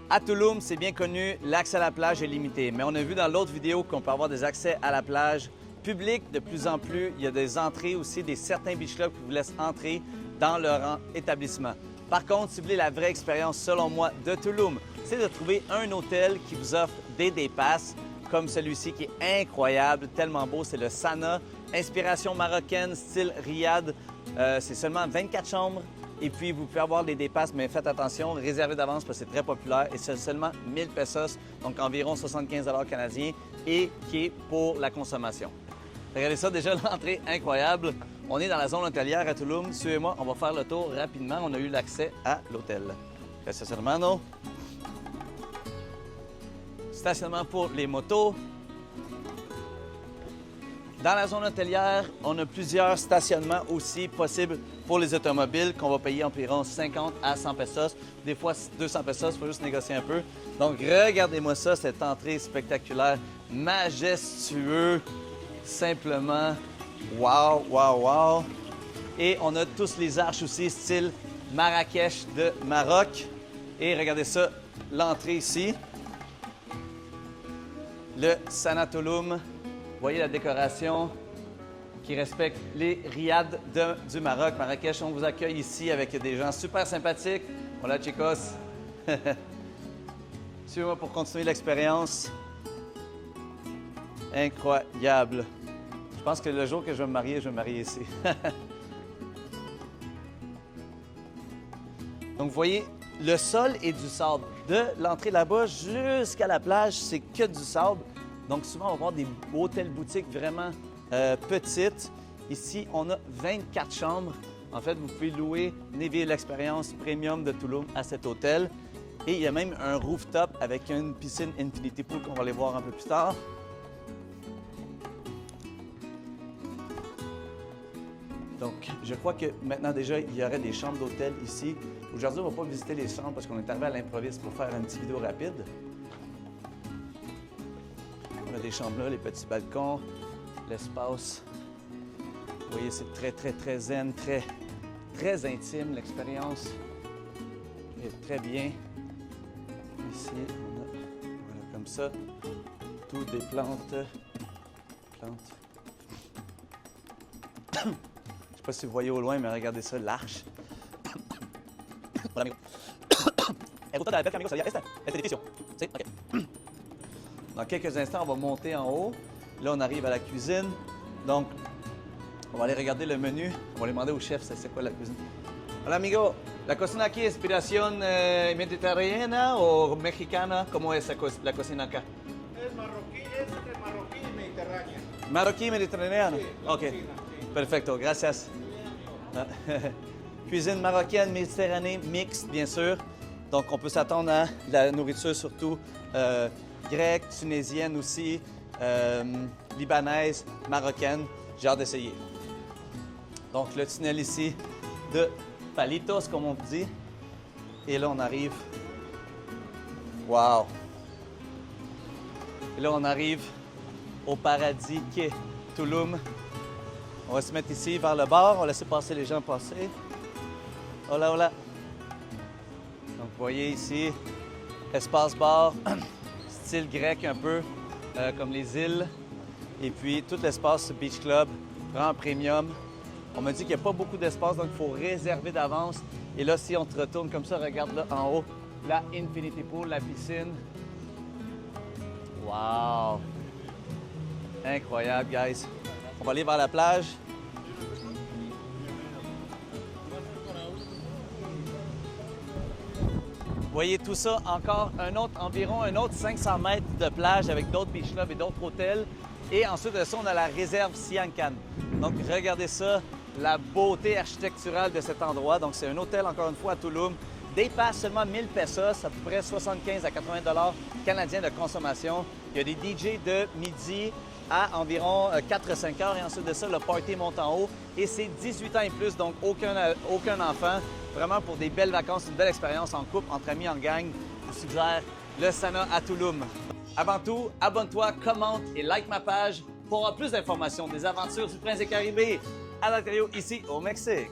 À Tulum, c'est bien connu, l'accès à la plage est limité. Mais on a vu dans l'autre vidéo qu'on peut avoir des accès à la plage publics de plus en plus. Il y a des entrées aussi, certains beach clubs qui vous laissent entrer dans leur établissement. Par contre, si vous voulez la vraie expérience, selon moi, de Tulum, c'est de trouver un hôtel qui vous offre des day pass comme celui-ci qui est incroyable, tellement beau. C'est le Sana, inspiration marocaine, style riad. C'est seulement 24 chambres. Et puis, vous pouvez avoir des day pass, mais faites attention, réservez d'avance parce que c'est très populaire et c'est seulement 1000 pesos, donc environ 75 canadiens et qui est pour la consommation. Regardez ça, déjà l'entrée incroyable. On est dans la zone hôtelière à Tulum. Suivez-moi, on va faire le tour rapidement. On a eu l'accès à l'hôtel. Stationnement. Stationnement pour les motos. Dans la zone hôtelière, on a plusieurs stationnements aussi possibles pour les automobiles qu'on va payer environ 50 à 100 pesos. Des fois 200 pesos, il faut juste négocier un peu. Donc, regardez-moi ça, cette entrée spectaculaire, majestueux, simplement, wow, wow, wow. Et on a tous les arches aussi, style Marrakech de Maroc. Et regardez ça, l'entrée ici, le Sana Tulum. Vous voyez la décoration qui respecte les riads du Maroc. Marrakech, on vous accueille ici avec des gens super sympathiques. Hola, chicos. Suivez-moi pour continuer l'expérience. Incroyable. Je pense que le jour que je vais me marier ici. Donc, vous voyez, le sol est du sable. De l'entrée là-bas jusqu'à la plage, c'est que du sable. Donc, souvent, on va voir des hôtels boutiques vraiment petites. Ici, on a 24 chambres. En fait, vous pouvez louer, vivre l'expérience premium de Tulum à cet hôtel. Et il y a même un rooftop avec une piscine Infinity Pool qu'on va aller voir un peu plus tard. Donc, je crois que maintenant, déjà, il y aurait des chambres d'hôtel ici. Aujourd'hui, on ne va pas visiter les chambres parce qu'on est arrivé à l'improviste pour faire une petite vidéo rapide. On a des chambres là, les petits balcons, l'espace. Vous voyez, c'est très zen, très intime, l'expérience est très bien. Ici, on a, voilà, comme ça, tout des plantes. Je ne sais pas si vous voyez au loin, mais regardez ça, l'arche. Voilà, amigo. Dans quelques instants, on va monter en haut. Là, on arrive à la cuisine. Donc, on va aller regarder le menu. On va aller demander au chef c'est quoi la cuisine. Hola, amigo. La cocina aquí es inspiración mediterránea o mexicana? ¿Cómo es la cocina acá? Es marroquí, es entre marroquí y mediterránea. Marroquí mediterranéenne? Sí, OK. cocina, sí. Perfecto, gracias. Cuisine marocaine, méditerranée, mixte, bien sûr. Donc, on peut s'attendre à la nourriture surtout grecque, tunisienne aussi, libanaise, marocaine. J'ai hâte d'essayer. Donc, le tunnel ici de Palitos, comme on dit. Et là, on arrive. Wow! Et là, on arrive au paradis qu'est Tulum. On va se mettre ici vers le bar. On va laisser passer les gens passer. Hola, hola. Donc, vous voyez ici, espace bar, style grec un peu, comme les îles. Et puis, tout l'espace Beach Club, vraiment premium. On m'a dit qu'il n'y a pas beaucoup d'espace, donc il faut réserver d'avance. Et là, si on te retourne comme ça, regarde là en haut, la Infinity Pool, la piscine. Wow! Incroyable, guys. On va aller vers la plage. Vous voyez tout ça, encore environ un autre 500 mètres de plage avec d'autres beach clubs et d'autres hôtels. Et ensuite de ça, on a la réserve Siankan. Donc, regardez ça, la beauté architecturale de cet endroit. Donc, c'est un hôtel, encore une fois, à Tulum. Day pass seulement 1000 pesos, à peu près 75 à 80 $ canadiens de consommation. Il y a des DJ de midi à environ 4-5 heures. Et ensuite de ça, le party monte en haut. Et c'est 18 ans et plus, donc aucun enfant. Vraiment pour des belles vacances, une belle expérience en couple, entre amis, en gang. Je vous suggère le Sana à Tulum. Avant tout, abonne-toi, commente et like ma page pour avoir plus d'informations des aventures du Prince des Caribés à l'Ontario, ici au Mexique.